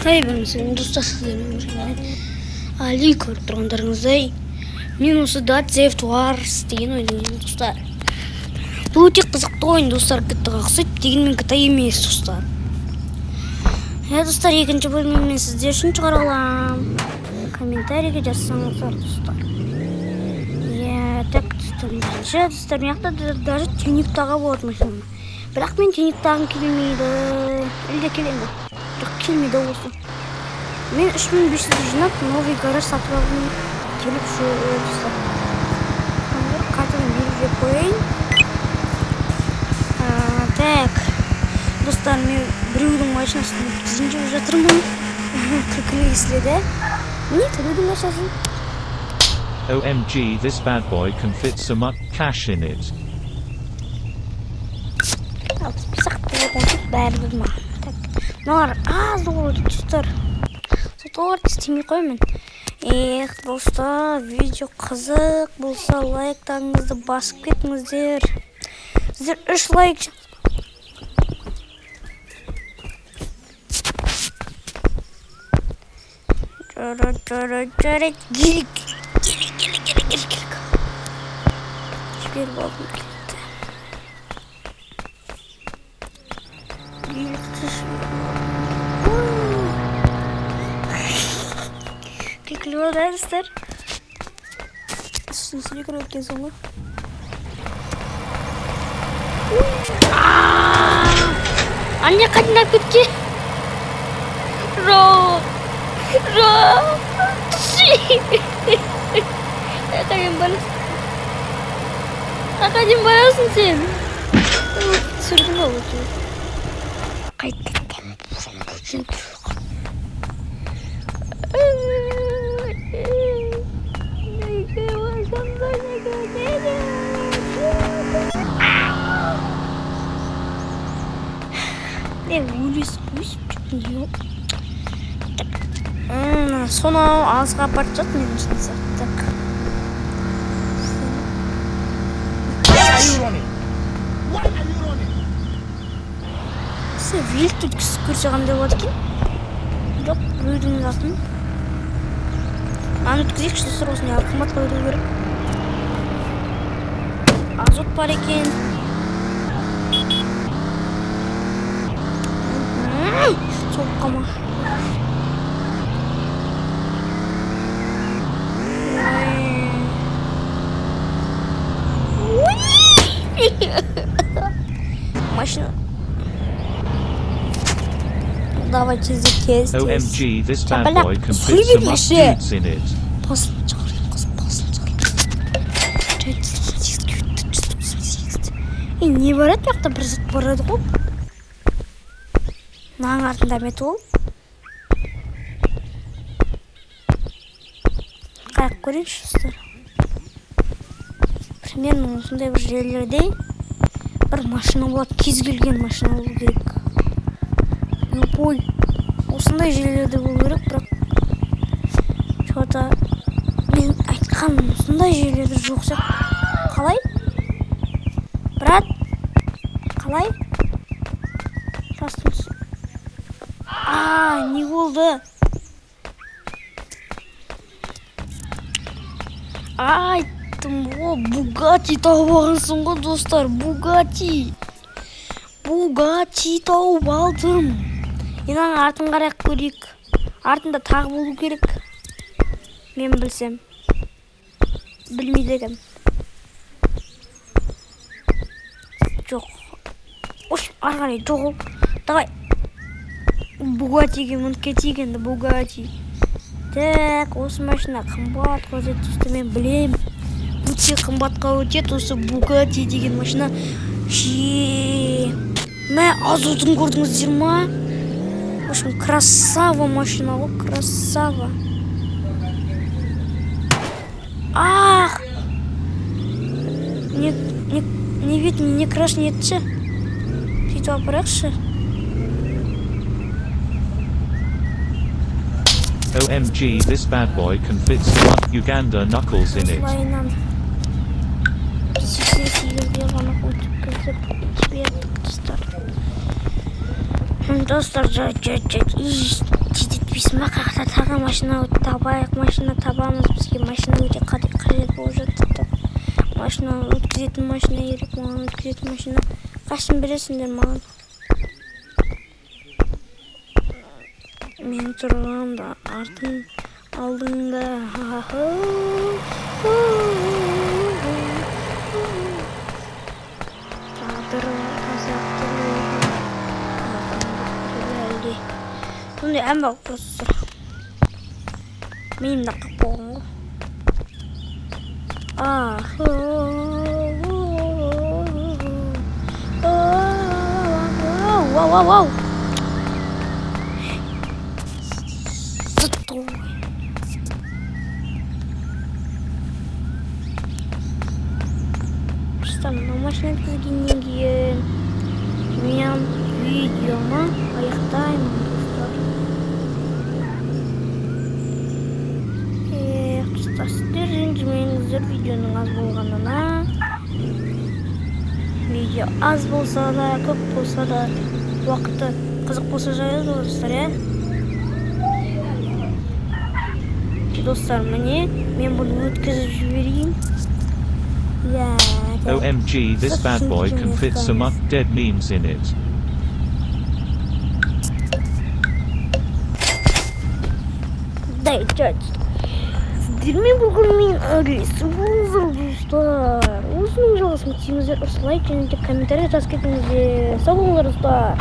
Хайбан достар сіздермен Али көріп тұрғандарыңыздай мен осы Dead Wars деген ойнаймын достар. Бұл өте қызықты ойын достар, GTA ұқсайды, дегенмен GTA емес достар. Достар, екінші бөлімін мен сіздер үшін шығара аламын. Комментарийге жазсаңыздар достар. Так достар, достар, мияқта даже тюник таға болады машинаны. Бірақ мен тюник тағым келмейді. Әлде келемін. Бірақ келмейді осы. Мен 3500 жинап, новый гараж сатып алғым келіп жүр достар. Қайтадан беруге қойайын. Так, достар, мен біреудің машинасын өткізейін деп жатырмын. Күлкілі естіледі. Міне біреудің машинасын. OMG, this bad boy can fit so much cash in it. Бәрі болма. Так, мыналар аз болды достар. Сотолар істемей қоймын. Достар, видео қызық болса лайктарыңызды басып кетіңіздер. Сіздер 3 лайк. Жарат. Келік. Жіберіп алғым келді. Прикольно, да, достар? Үстінсіне көріп өткен соңы. Анне қадынап кетке? Жоқ. Түсі. Қақаден барасың сен? Сүрдің ау өте. Қайттан сен сонау алысқа апарып жатыр мен үшін сақтық. Вилт өткізіп көрсе қандай болады екен? Жоқ, біреудің затын. Аны өткізейікші достар, осыны қымбат қойды көріп. Азот бар екен. Соққа ма? Машина. Давайте закестись. OMG, this bad boy can fit so much dudes in it. Не барады мияқта бір зат барады ғой. Мынаның артында мет ол. Қарап көрейікші достар. Примерно осындай бір жерлерде бір машина болады, кез келген машина болу керек. Любой осындай жерлерде болу керек, бірақ что-то мен айтқан осындай жерлерде жоқ сияқты. Қалай? Брат, қалай? Растымыз. Не болды? Айттым ғой, Бугатти тауып алғансың ғой достар, Бугатти тауып алдым. Енаның артын қарақ көрейік. Артында тағы болу керек. Мен білсем. Білмейді екем. Жоқ. Ош, арғарай, жоқ ол. Давай. Бугаттиге мүн кетейік енді, Бугатти. Так, осы машина қымбат қойзет түсті, мен білем. Өте қымбатқа өтет осы Бугатти деген машина. Мә, азотын көрдіңіздер ма? В общем, красава машина ғой, красава. Не вид, не краш нетші. Сөйтіп апарақшы. OMG, this bad boy can fit so much Uganda knuckles in it. Достар, жетпейсің ба? Қақта тағы машина табайық, машина табамыз. Бізге машина өте қажет болып жатыр. Машина өткізетін машина керек, маған өткізетін машина. Қашын бересіңдер маған? Мен тұрғанда артын алдыңда. Тағдыр қазақты әлде. Сондай ән бақ қосыр. Менің дақық болған ғой. Вау. Мына машина өткізгеннен кейін мен видеоны аяқтаймын, достар. Достар, сіздер ренжімеңіздер видеоның аз болғанына. Видео аз болса да, көп болса да, уақыты қызық болса жайлы, достар, Достар, міне, мен бұны өткізіп жіберейін. OMG, this bad boy can fit some dead memes in it. Сіздермен бүгін мен әрлесі болыңыздар, достар. Осының жалғасын теңіздер, лайк және комментарий жазып кетіңіздер. Сау болыңыздар, достар.